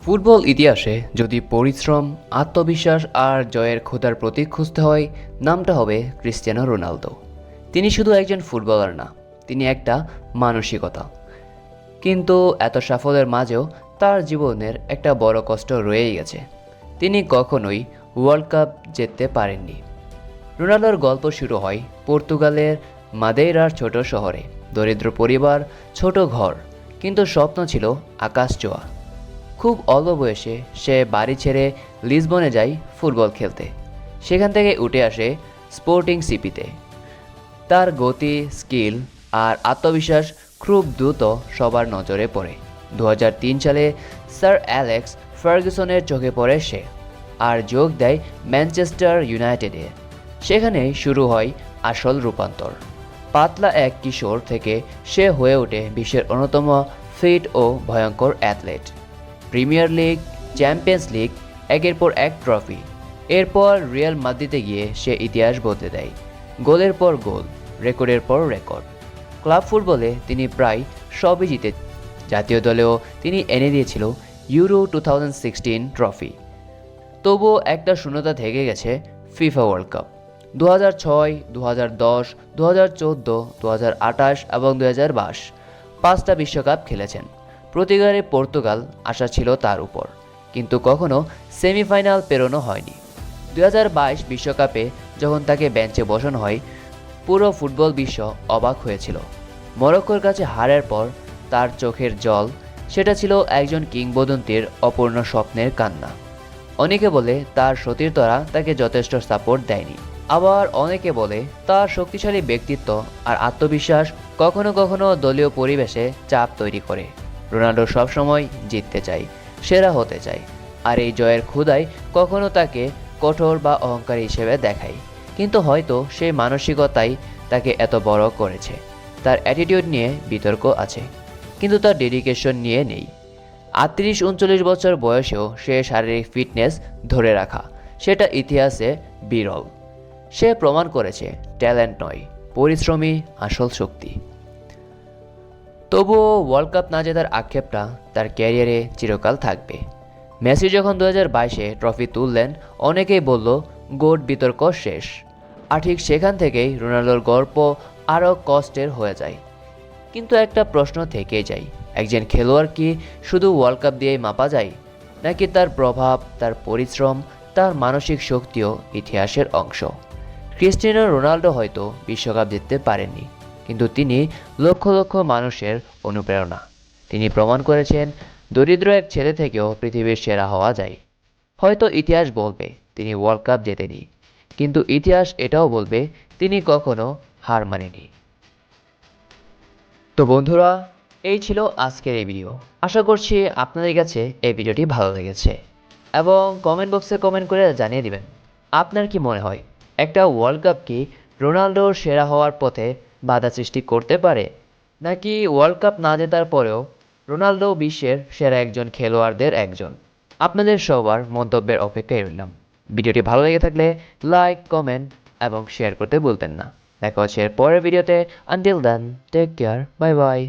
Football ইতিহাসে যদি পরিশ্রম, আত্মবিশ্বাস আর জয়ের ক্ষুধার প্রতীক খুঁজতে হয়, নামটা হবে ক্রিস্টিয়ানো রোনালদো। তিনি শুধু একজন ফুটবলার না, তিনি একটা মানসিকতা। কিন্তু এত সাফল্যের মাঝেও তার জীবনের একটা বড় কষ্ট রয়েই গেছে। তিনি কখনোই ওয়ার্ল্ড কাপ জিততে পারেননি। রোনালদোর গল্প শুরু হয় পর্তুগালের মাদেইরার ছোট শহরে। দরিদ্র পরিবার, ছোট ঘর, কিন্তু স্বপ্ন ছিল আকাশ ছোঁয়া। খুব অল্প বয়সে সে বাড়ি ছেড়ে লিসবনে যায় ফুটবল খেলতে। সেখান থেকে উঠে আসে স্পোর্টিং সিপিতে। তার গতি, স্কিল আর আত্মবিশ্বাস খুব দ্রুত সবার নজরে পড়ে। 2003 সালে স্যার অ্যালেক্স ফার্গুসনের চোখে পড়ে সে, আর যোগ দেয় ম্যানচেস্টার ইউনাইটেডে। সেখানে শুরু হয় আসল রূপান্তর। পাতলা এক কিশোর থেকে সে হয়ে ওঠে বিশ্বের অন্যতম ফিট ও ভয়ঙ্কর athlete. Premier league, champions league, একের পর এক ট্রফি। এরপর রিয়াল মাদ্রিদে গিয়ে সে ইতিহাস বদলে দেয়। গোলের পর গোল, রেকর্ডের পর রেকর্ড। ক্লাব ফুটবলে তিনি প্রায় সবই জিতে। জাতীয় দলেও তিনি এনে দিয়েছিল ইউরো 2016 ট্রফি। তবুও একটা শূন্যতা থেকে গেছে ফিফা ওয়ার্ল্ড কাপ। 2006, 2010, 2014, 2028 এবং 2022 পাঁচটা বিশ্বকাপ খেলেছেন। প্রতিবারে পর্তুগাল আশা ছিল তার উপর, কিন্তু কখনো সেমিফাইনাল পেরোনো হয়নি। 2022 বিশ্বকাপে যখন তাকে বেঞ্চে বসানো হয়, পুরো ফুটবল বিশ্ব অবাক হয়েছিল। মরক্কোর কাছে হারের পর তার চোখের জল, সেটা ছিল একজন কিংবদন্তির অপূর্ণ স্বপ্নের কান্না। অনেকে বলে তার সতীর্থরা তাকে যথেষ্ট সাপোর্ট দেয়নি। আবার অনেকে বলে তার শক্তিশালী ব্যক্তিত্ব আর আত্মবিশ্বাস কখনো কখনো দলীয় পরিবেশে চাপ তৈরি করে। রোনাল্ডো সবসময় জিততে চায়, সেরা হতে চায়, আর এই জয়ের ক্ষুধাই কখনো তাকে কঠোর বা অহংকারী হিসেবে দেখায়। কিন্তু হয়তো সেই মানসিকতাই তাকে এত বড় করেছে। তার অ্যাটিটিউড নিয়ে বিতর্ক আছে, কিন্তু তার ডেডিকেশন নিয়ে নেই। 38-39 বছর বয়সেও সে শারীরিক ফিটনেস ধরে রাখা, সেটা ইতিহাসে বিরল। সে প্রমাণ করেছে ট্যালেন্ট নয়, পরিশ্রমী আসল শক্তি। তবুও ওয়ার্ল্ড কাপ না জেতার আক্ষেপটা তার ক্যারিয়ারে চিরকাল থাকবে। মেসি যখন 2022-এ ট্রফি তুললেন, অনেকেই বলল গোট বিতর্ক শেষ। আর ঠিক সেখান থেকেই রোনাল্ডোর গল্প আরও কষ্টের হয়ে যায়। কিন্তু একটা প্রশ্ন থেকেই যায়, একজন খেলোয়াড় কি শুধু ওয়ার্ল্ড কাপ দিয়েই মাপা যায়, নাকি তার প্রভাব, তার পরিশ্রম, তার মানসিক শক্তিও ইতিহাসের অংশ? ক্রিস্টিয়ানো রোনাল্ডো হয়তো বিশ্বকাপ জিততে পারেননি, কিন্তু তিনি লক্ষ লক্ষ মানুষের অনুপ্রেরণা। তিনি প্রমাণ করেছেন দরিদ্র এক ছেলে থেকেও পৃথিবীর সেরা হওয়া যায়। হয়তো ইতিহাস বলবে তিনি ওয়ার্ল্ড কাপ জেতেনি, কিন্তু ইতিহাস এটাও বলবে তিনি কখনো হার মানেনি। তো বন্ধুরা, এই ছিল আজকের এই ভিডিও। আশা করছি আপনাদের কাছে এই ভিডিওটি ভালো লেগেছে, এবং কমেন্ট বক্সে কমেন্ট করে জানিয়ে দিবেন আপনার কি মনে হয়, একটা ওয়ার্ল্ড কাপ কি রোনাল্ডোর সেরা হওয়ার পথে বাধা সৃষ্টি করতে পারে, নাকি ওয়ার্ল্ড কাপ না জেতার পরেও রোনাল্ডো বিশ্বের সেরা একজন খেলোয়াড়দের একজন? আপনাদের সবার মন্তব্যের অপেক্ষায় রইলাম। ভিডিওটি ভালো লেগে থাকলে লাইক, কমেন্ট এবং শেয়ার করতে ভুলবেন না। দেখা হচ্ছে এর পরের ভিডিওতে। Until then, take care, bye by.